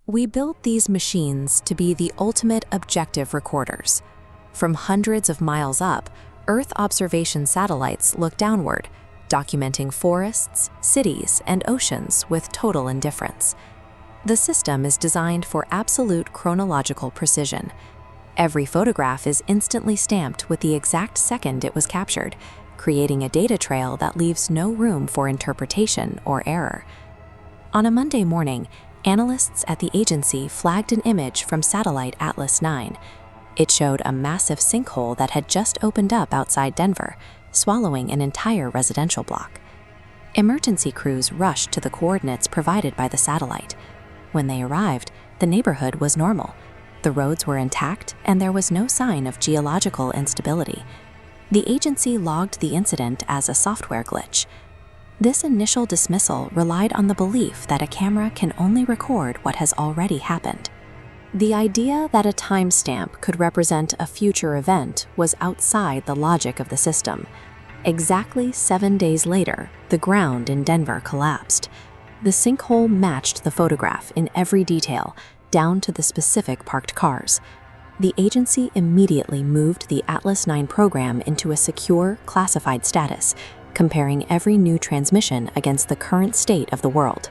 We built these machines to be the ultimate objective recorders. From hundreds of miles up, Earth observation satellites look downward, documenting forests, cities, and oceans with total indifference. The system is designed for absolute chronological precision. Every photograph is instantly stamped with the exact second it was captured, creating a data trail that leaves no room for interpretation or error. On a Monday morning, analysts at the agency flagged an image from satellite Atlas-9. It showed a massive sinkhole that had just opened up outside Denver, swallowing an entire residential block. Emergency crews rushed to the coordinates provided by the satellite. When they arrived, the neighborhood was normal. The roads were intact, and there was no sign of geological instability. The agency logged the incident as a software glitch. This initial dismissal relied on the belief that a camera can only record what has already happened. The idea that a timestamp could represent a future event was outside the logic of the system. Exactly 7 days later, the ground in Denver collapsed. The sinkhole matched the photograph in every detail, down to the specific parked cars. The agency immediately moved the Atlas-9 program into a secure, classified status, comparing every new transmission against the current state of the world.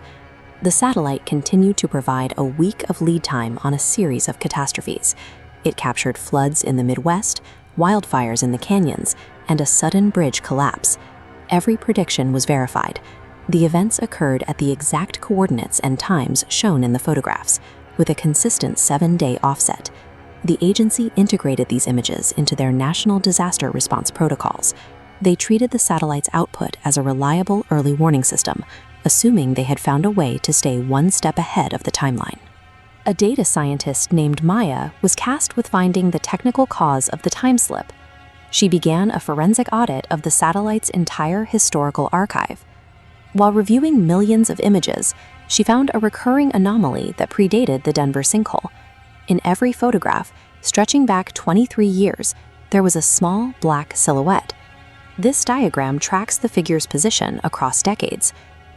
The satellite continued to provide a week of lead time on a series of catastrophes. It captured floods in the Midwest, wildfires in the canyons, and a sudden bridge collapse. Every prediction was verified. The events occurred at the exact coordinates and times shown in the photographs, with a consistent 7-day offset. The agency integrated these images into their national disaster response protocols. They treated the satellite's output as a reliable early warning system, assuming they had found a way to stay one step ahead of the timeline. A data scientist named Maya was tasked with finding the technical cause of the time slip. She began a forensic audit of the satellite's entire historical archive. While reviewing millions of images, she found a recurring anomaly that predated the Denver sinkhole. In every photograph, stretching back 23 years, there was a small black silhouette. This diagram tracks the figure's position across decades.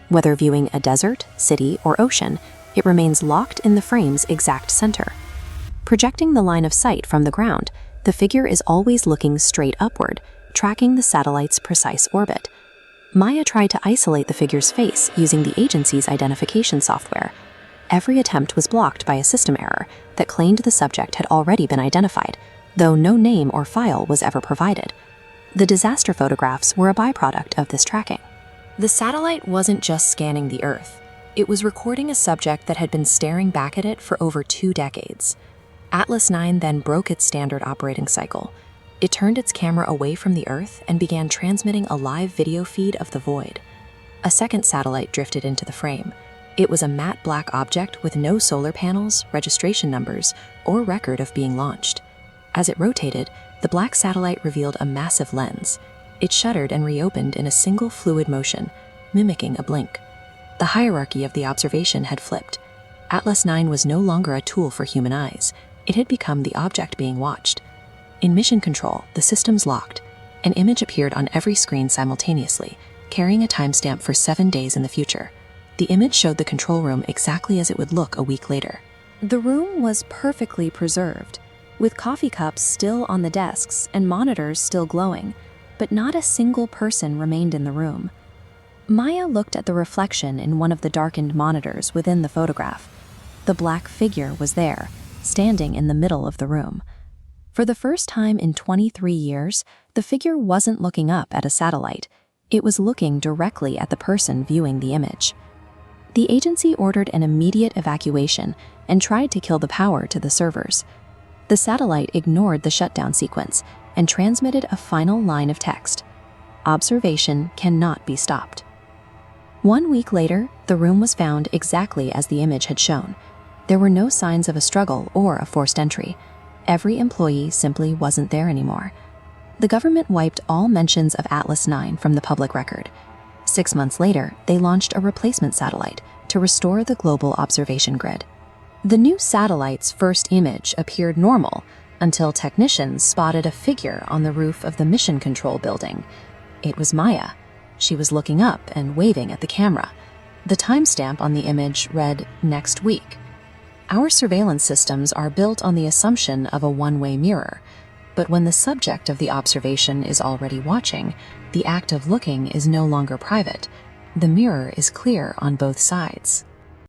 Whether viewing a desert, city, or ocean, it remains locked in the frame's exact center. Projecting the line of sight from the ground, the figure is always looking straight upward, tracking the satellite's precise orbit. Maya tried to isolate the figure's face using the agency's identification software. Every attempt was blocked by a system error that claimed the subject had already been identified, though no name or file was ever provided. The disaster photographs were a byproduct of this tracking. The satellite wasn't just scanning the Earth. It was recording a subject that had been staring back at it for over 2 decades. Atlas-9 then broke its standard operating cycle. It turned its camera away from the Earth and began transmitting a live video feed of the void. A second satellite drifted into the frame. It was a matte black object with no solar panels, registration numbers, or record of being launched. As it rotated, the black satellite revealed a massive lens. It shuttered and reopened in a single fluid motion, mimicking a blink. The hierarchy of the observation had flipped. Atlas-9 was no longer a tool for human eyes. It had become the object being watched. In mission control, the systems locked. An image appeared on every screen simultaneously, carrying a timestamp for 7 days in the future. The image showed the control room exactly as it would look a week later. The room was perfectly preserved, with coffee cups still on the desks and monitors still glowing, but not a single person remained in the room. Maya looked at the reflection in one of the darkened monitors within the photograph. The black figure was there, standing in the middle of the room. For the first time in 23 years, the figure wasn't looking up at a satellite. It was looking directly at the person viewing the image. The agency ordered an immediate evacuation and tried to kill the power to the servers. The satellite ignored the shutdown sequence and transmitted a final line of text: "Observation cannot be stopped." 1 week later, the room was found exactly as the image had shown. There were no signs of a struggle or a forced entry. Every employee simply wasn't there anymore. The government wiped all mentions of Atlas-9 from the public record. 6 months later, they launched a replacement satellite to restore the global observation grid. The new satellite's first image appeared normal until technicians spotted a figure on the roof of the mission control building. It was Maya. She was looking up and waving at the camera. The timestamp on the image read "next week." Our surveillance systems are built on the assumption of a one-way mirror, but when the subject of the observation is already watching, the act of looking is no longer private. The mirror is clear on both sides.